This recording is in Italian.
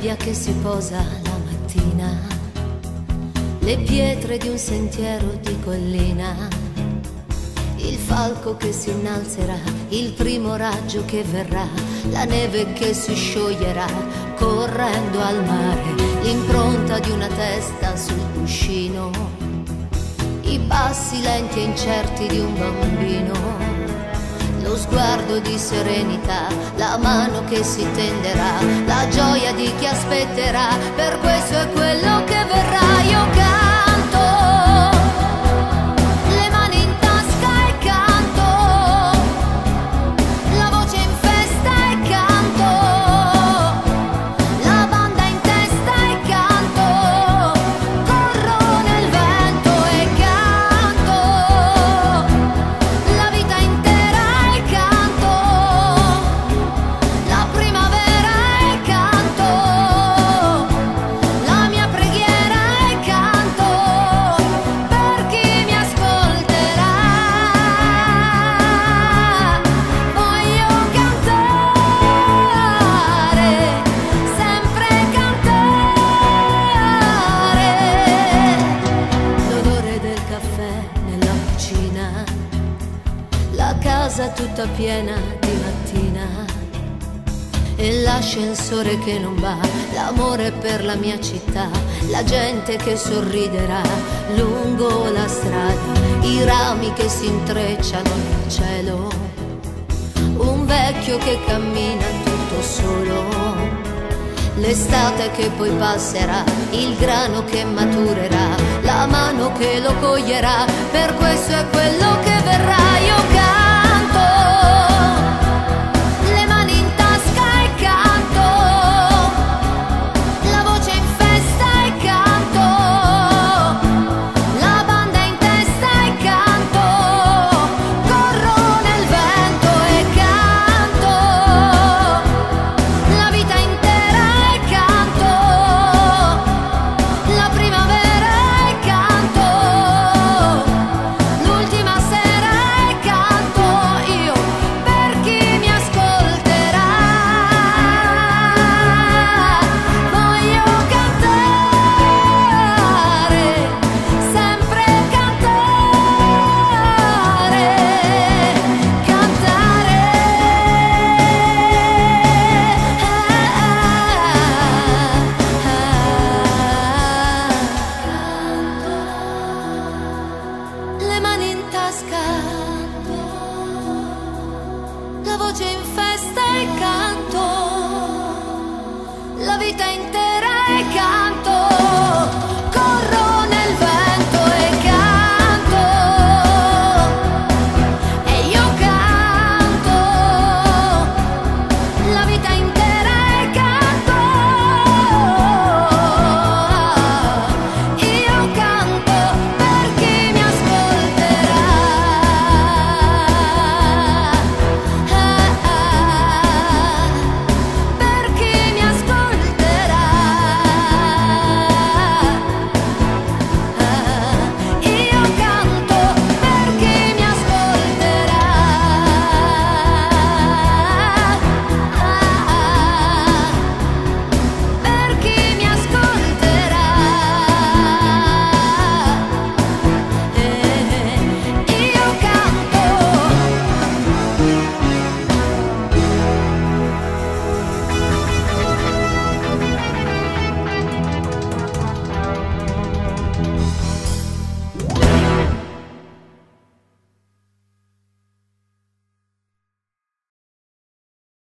nebbia che si posa la mattina, le pietre di un sentiero di collina, il falco che si innalzerà, il primo raggio che verrà, la neve che si scioglierà correndo al mare, l'impronta di una testa sul cuscino, i passi lenti e incerti di un bambino, lo sguardo di serenità, la mano che si tenderà, la gioia di chi aspetterà, per questo è quello che verrà. Io canto, le mani in tasca e canto, la voce in festa e canto, la banda in testa e canto, corro nel vento e canto, la vita intera e canto, la primavera e canto, la mia preghiera e canto, per chi mi ascolterà. Voglio cantare, sempre cantare, l'odore del caffè nella cucina, la casa tutta piena di mattina e l'ascensore che non va, l'amore per la mia città, la gente che sorriderà lungo la strada, i rami che si intrecciano nel cielo, un vecchio che cammina tutto solo, l'estate che poi passerà, il grano che maturerà, la mano che lo coglierà, per questo è quello che verrà. Io canto, le mani in tasca e canto, la voce in festa e canto, la banda in testa e canto, corro nel vento e canto, la vita intera e canto, la primavera e canto, l'ultima sera e canto, io per chi mi ascolterà. Voglio cantare, sempre cantare, cantare. Le mani in tasca, la voce in